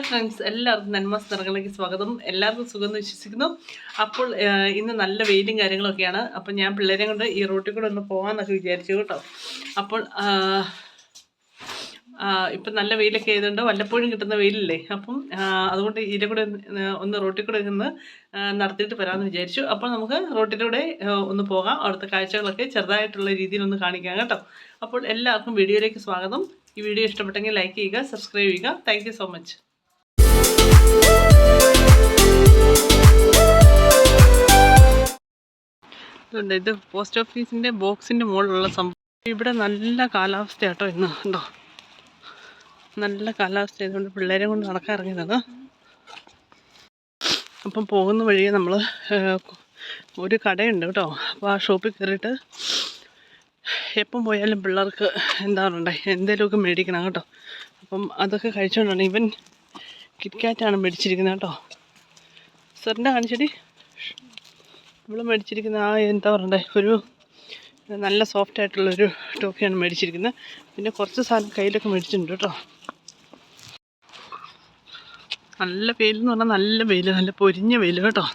Friends, എല്ലാവർക്കും നന്മസ് നിറങ്ങളിലേക്ക് സ്വാഗതം. എല്ലാവർക്കും സുഖമെന്ന് വിശ്വസിക്കുന്നു. അപ്പോൾ ഇന്ന് നല്ല വെയിലും കാര്യങ്ങളൊക്കെയാണ്. അപ്പം ഞാൻ പിള്ളേരെ കൊണ്ട് ഈ റോട്ടിൽ കൂടെ ഒന്ന് പോകാമെന്നൊക്കെ വിചാരിച്ചു കേട്ടോ. അപ്പോൾ ഇപ്പം നല്ല വെയിലൊക്കെ ആയതുകൊണ്ട് വല്ലപ്പോഴും കിട്ടുന്ന വെയിലല്ലേ, അപ്പം അതുകൊണ്ട് ഇതിലെ കൂടെ ഒന്ന് റോട്ടിൽ കൂടെ നിന്ന് നടത്തിയിട്ട് വരാമെന്ന് വിചാരിച്ചു. അപ്പോൾ നമുക്ക് റോട്ടിലൂടെ ഒന്ന് പോകാം. അവിടുത്തെ കാഴ്ചകളൊക്കെ ചെറുതായിട്ടുള്ള രീതിയിൽ ഒന്ന് കാണിക്കാം കേട്ടോ. അപ്പോൾ എല്ലാവർക്കും വീഡിയോയിലേക്ക് സ്വാഗതം. ഈ വീഡിയോ ഇഷ്ടപ്പെട്ടെങ്കിൽ ലൈക്ക് ചെയ്യുക, സബ്സ്ക്രൈബ് ചെയ്യുക. Thank you so much. ഇത് പോസ്റ്റ് ഓഫീസിൻ്റെ ബോക്സിൻ്റെ മുകളിലുള്ള സംഭവം. ഇവിടെ നല്ല കാലാവസ്ഥ കേട്ടോ ഇന്ന്. ഉണ്ടോ, നല്ല കാലാവസ്ഥ ആയതുകൊണ്ട് പിള്ളേരെ കൊണ്ട് നടക്കാൻ ഇറങ്ങിയതാണ്. അപ്പം പോകുന്ന വഴിയെ നമ്മൾ ഒരു കടയുണ്ട് കേട്ടോ. അപ്പോൾ ആ ഷോപ്പിൽ കയറിയിട്ട് എപ്പം പോയാലും പിള്ളേർക്ക് എന്താ പറയണ്ടേ, എന്തെങ്കിലുമൊക്കെ മേടിക്കണം കേട്ടോ. അപ്പം അതൊക്കെ കഴിച്ചുകൊണ്ടാണ്. ഇവൻ കിറ്റ്കാറ്റാണ് മേടിച്ചിരിക്കുന്നത് കേട്ടോ. സാറിൻ്റെ കാണിച്ചടി. നമ്മൾ മേടിച്ചിരിക്കുന്ന എന്താ പറയണ്ടേ, ഒരു നല്ല സോഫ്റ്റ് ആയിട്ടുള്ളൊരു ടോഫിയാണ് മേടിച്ചിരിക്കുന്നത്. പിന്നെ കുറച്ച് സാധനം കയ്യിലൊക്കെ മേടിച്ചിട്ടുണ്ട് കേട്ടോ. നല്ല വെയിലെന്ന് പറഞ്ഞാൽ നല്ല വെയിൽ, നല്ല പൊരിഞ്ഞ വെയിൽ കേട്ടോ.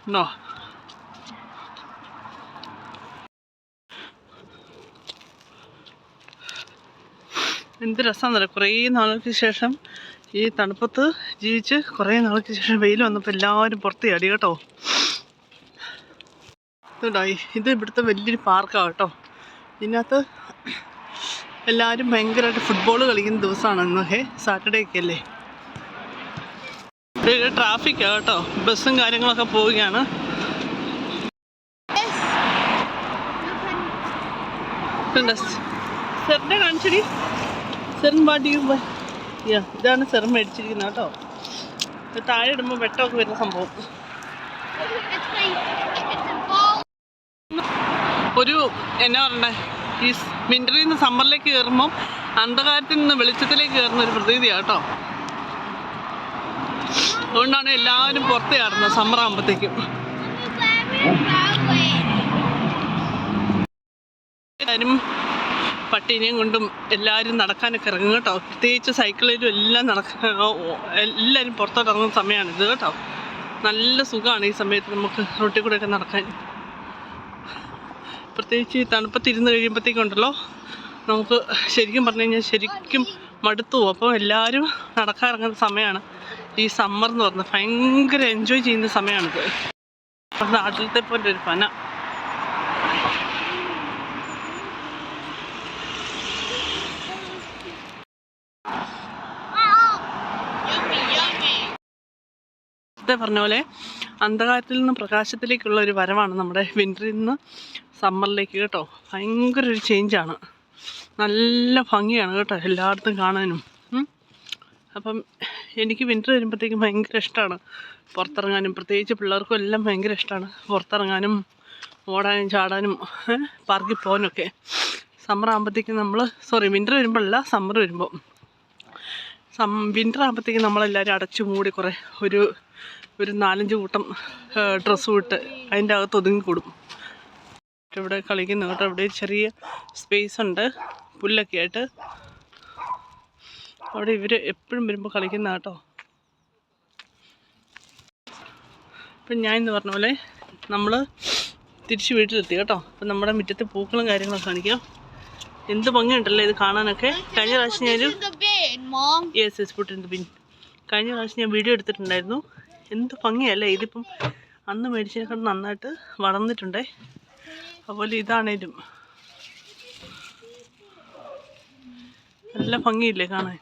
ഉണ്ടോ, എന്ത് രസമാണെന്നറിയാം. കുറേ നാൾക്ക് ശേഷം ഈ തണുപ്പത്ത് ജീവിച്ച് കുറേ നാൾക്ക് ശേഷം വെയിൽ വന്നപ്പോൾ എല്ലാവരും പുറത്ത് ചാടി കേട്ടോ. ഇതുണ്ടായി, ഇത് ഇവിടുത്തെ വലിയൊരു പാർക്കാണ് കേട്ടോ. ഇതിനകത്ത് എല്ലാവരും ഭയങ്കരമായിട്ട് ഫുട്ബോൾ കളിക്കുന്ന ദിവസമാണ് ഇന്നൊക്കെ, സാറ്റർഡേ ഒക്കെ അല്ലേ. ഇവിടെ ട്രാഫിക്കാണ് കേട്ടോ, ബസ്സും കാര്യങ്ങളൊക്കെ പോവുകയാണ്. സെറിനെ കാണിച്ചടി. സെറിൻ പാട്ടി ഇതാണ് സെറിൻ മേടിച്ചിരിക്കുന്നത് കേട്ടോ. താഴെ ഇടുമ്പോൾ വെട്ടമൊക്കെ വരുന്ന സംഭവം. ഒരു എന്നാ പറയണ്ടേ, ഈ വിൻ്ററിൽ നിന്ന് സമ്മറിലേക്ക് കയറുമ്പം അന്ധകാരത്തിൽ നിന്ന് വെളിച്ചത്തിലേക്ക് കയറുന്ന ഒരു പ്രതീതിയാണ് കേട്ടോ. അതുകൊണ്ടാണ് എല്ലാവരും പുറത്ത് ചാടുന്നത് സമ്മർ ആകുമ്പോഴത്തേക്കും. എല്ലാവരും പട്ടീനെയും കൊണ്ടും എല്ലാവരും നടക്കാനൊക്കെ ഇറങ്ങും കേട്ടോ. പ്രത്യേകിച്ച് സൈക്കിളിലും എല്ലാം എല്ലാവരും പുറത്തോട്ട് ഇറങ്ങുന്ന സമയമാണിത് കേട്ടോ. നല്ല സുഖമാണ് ഈ സമയത്ത് നമുക്ക് റോട്ടിൽ കൂടെയൊക്കെ നടക്കാൻ. പ്രത്യേകിച്ച് ഈ തണുപ്പത്തിരുന്ന് കഴിയുമ്പോഴത്തേക്കുണ്ടല്ലോ, നമുക്ക് ശരിക്കും പറഞ്ഞു കഴിഞ്ഞാൽ ശരിക്കും മടുത്തു പോകും. അപ്പോൾ എല്ലാവരും നടക്കാൻ ഇറങ്ങുന്ന സമയമാണ് ഈ സമ്മർ എന്ന് പറഞ്ഞാൽ. ഭയങ്കര എൻജോയ് ചെയ്യുന്ന സമയമാണിത്. നാട്ടിലത്തെ പോലെ ഒരു പന. പറഞ്ഞ പോലെ അന്ധകാരത്തിൽ നിന്ന് പ്രകാശത്തിലേക്കുള്ള ഒരു വരവാണ് നമ്മുടെ വിൻ്ററിൽ നിന്ന് സമ്മറിലേക്ക് കേട്ടോ. ഭയങ്കര ഒരു ചേഞ്ചാണ്, നല്ല ഭംഗിയാണ് കേട്ടോ എല്ലായിടത്തും കാണാനും. അപ്പം എനിക്ക് വിൻ്റർ വരുമ്പോഴത്തേക്കും ഭയങ്കര ഇഷ്ടമാണ് പുറത്തിറങ്ങാനും. പ്രത്യേകിച്ച് പിള്ളേർക്കും എല്ലാം ഭയങ്കര ഇഷ്ടമാണ് പുറത്തിറങ്ങാനും, ഓടാനും ചാടാനും, പാർക്കിൽ പോകാനൊക്കെ. സമ്മർ ആകുമ്പോഴത്തേക്കും വിൻ്റർ വരുമ്പോഴല്ല, സമ്മർ വരുമ്പോൾ. വിൻ്റർ ആകുമ്പോഴത്തേക്കും നമ്മളെല്ലാവരും അടച്ചു മൂടി കുറേ ഒരു 4-5 കൂട്ടം ഡ്രസ്സും ഇട്ട് അതിൻ്റെ അകത്ത് ഒതുങ്ങിക്കൂടും. ഇവിടെ കളിക്കുന്നു കേട്ടോ. ഇവിടെ ചെറിയ സ്പേസ് ഉണ്ട്, പുല്ലൊക്കെ ആയിട്ട്. അവിടെ ഇവർ എപ്പോഴും വരുമ്പോൾ കളിക്കുന്ന കേട്ടോ. അപ്പം ഞാൻ ഇന്ന് പറഞ്ഞ പോലെ നമ്മൾ തിരിച്ച് വീട്ടിലെത്തി കേട്ടോ. അപ്പം നമ്മുടെ മുറ്റത്തെ പൂക്കളും കാര്യങ്ങളൊക്കെ കാണിക്കാം. എന്ത് ഭംഗിയുണ്ടല്ലോ ഇത് കാണാനൊക്കെ. കഴിഞ്ഞ പ്രാവശ്യം കഴിഞ്ഞ പ്രാവശ്യം ഞാൻ വീഡിയോ എടുത്തിട്ടുണ്ടായിരുന്നു. എന്ത് ഭംഗിയല്ലേ ഇതിപ്പം. അന്ന് മേടിച്ചതിനേക്കാൾ നന്നായിട്ട് വളർന്നിട്ടുണ്ടേ. അതുപോലെ ഇതാണേലും നല്ല ഭംഗിയില്ലേ കാണാൻ.